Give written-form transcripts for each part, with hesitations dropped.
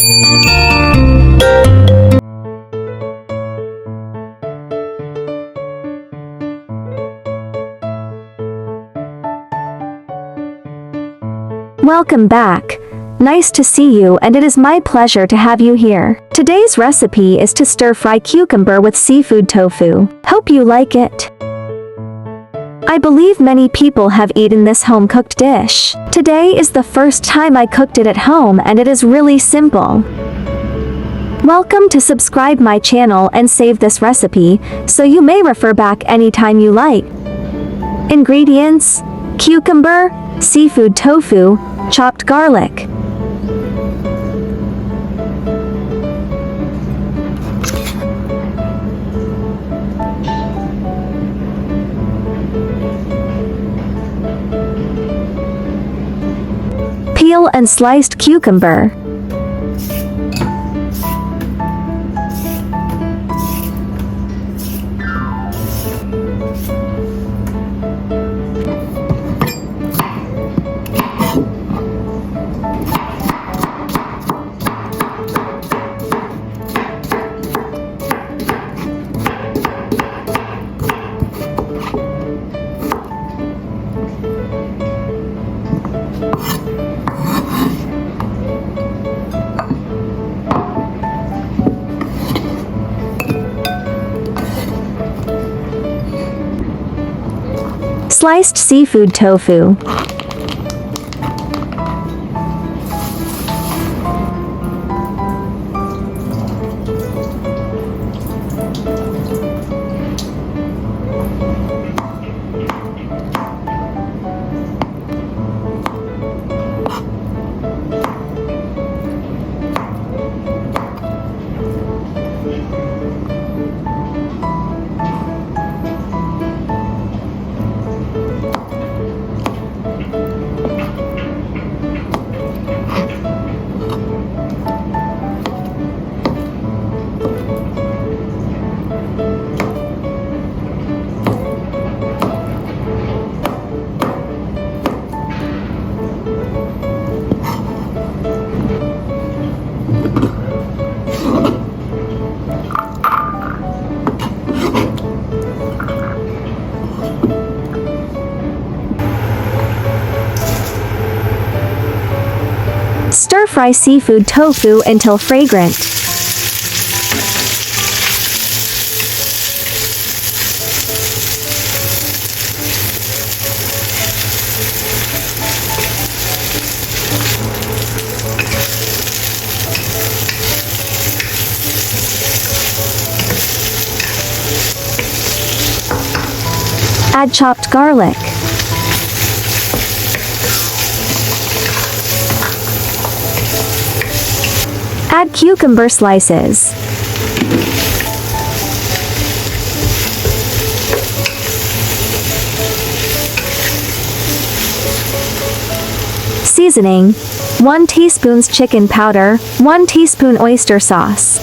Welcome back. Nice to see you, and it is my pleasure to have you here. Today's recipe is to stir-fry cucumber with seafood tofu. Hope you like it. I believe many people have eaten this home-cooked dish. Today is the first time I cooked it at home, and it is really simple. Welcome to subscribe my channel and save this recipe, so you may refer back anytime you like. Ingredients: cucumber, seafood tofu, chopped garlic. Peel and sliced cucumber. Sliced seafood tofu. Stir-fry seafood tofu until fragrant. Add chopped garlic. Add cucumber slices. Seasoning: 1 teaspoon chicken powder, 1 teaspoon oyster sauce.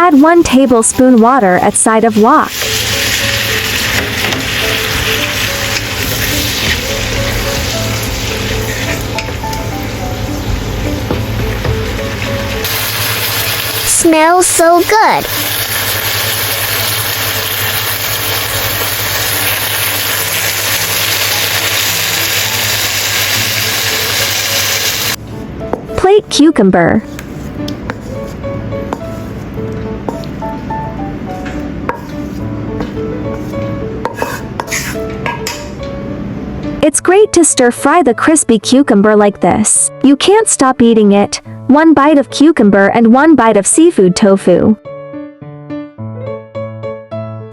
Add 1 tablespoon water at side of wok. Smells so good. Plate cucumber. It's great to stir-fry the crispy cucumber like this. You can't stop eating it. 1 bite of cucumber and 1 bite of seafood tofu.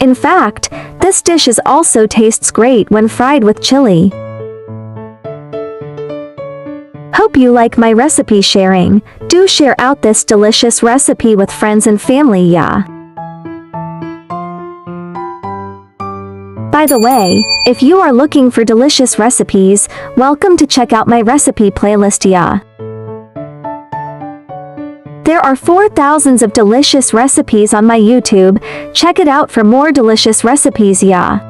In fact, this dish also tastes great when fried with chili. Hope you like my recipe sharing. Do share out this delicious recipe with friends and family, yeah. By By the way, if you are looking for delicious recipes, welcome to check out my recipe playlist, yeah. There are 4,000 of delicious recipes on my YouTube. Check it out for more delicious recipes, yeah.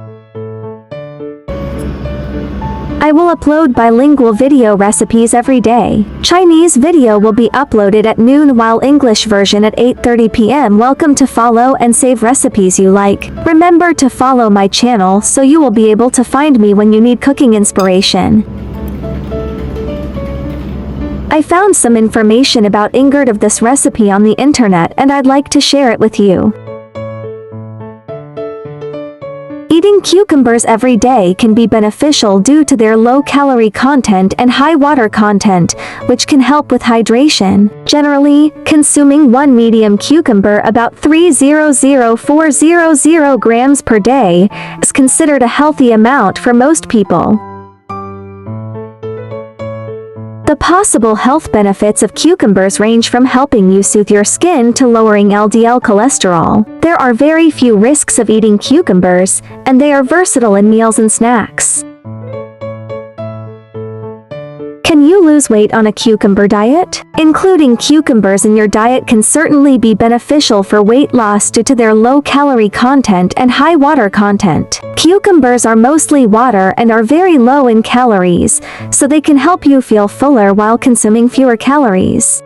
I will upload bilingual video recipes every day. Chinese video will be uploaded at noon while English version at 8:30 p.m. Welcome to follow and save recipes you like. Remember to follow my channel so you will be able to find me when you need cooking inspiration. I found some information about ingredient of this recipe on the internet and I'd like to share it with you. Eating cucumbers every day can be beneficial due to their low calorie content and high water content, which can help with hydration. Generally, consuming one medium cucumber about 300,400 grams per day is considered a healthy amount for most people. The possible health benefits of cucumbers range from helping you soothe your skin to lowering LDL cholesterol. There are very few risks of eating cucumbers, and they are versatile in meals and snacks. Can you lose weight on a cucumber diet? Including cucumbers in your diet can certainly be beneficial for weight loss due to their low calorie content and high water content. Cucumbers are mostly water and are very low in calories, so they can help you feel fuller while consuming fewer calories.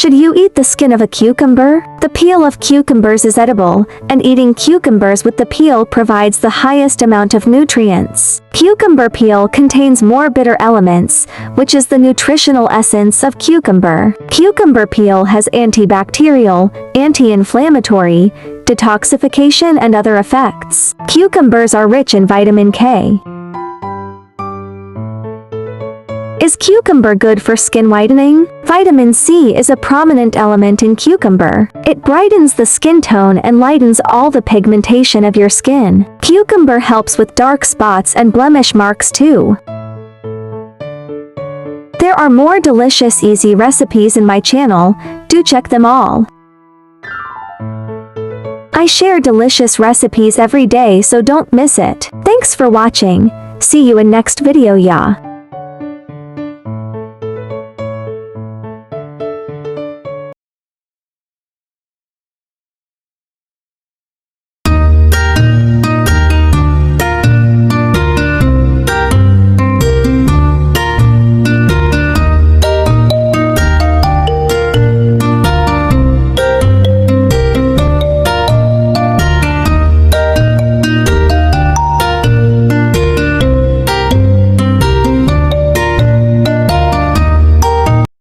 Should you eat the skin of a cucumber? The peel of cucumbers is edible, and eating cucumbers with the peel provides the highest amount of nutrients. Cucumber peel contains more bitter elements, which is the nutritional essence of cucumber. Cucumber peel has antibacterial, anti-inflammatory, detoxification and other effects. Cucumbers are rich in vitamin K. Is cucumber good for skin whitening? Vitamin C is a prominent element in cucumber. It brightens the skin tone and lightens all the pigmentation of your skin. Cucumber helps with dark spots and blemish marks too. There are more delicious easy recipes in my channel. Do check them all. I share delicious recipes every day, so don't miss it. Thanks for watching. See you in next video, yeah.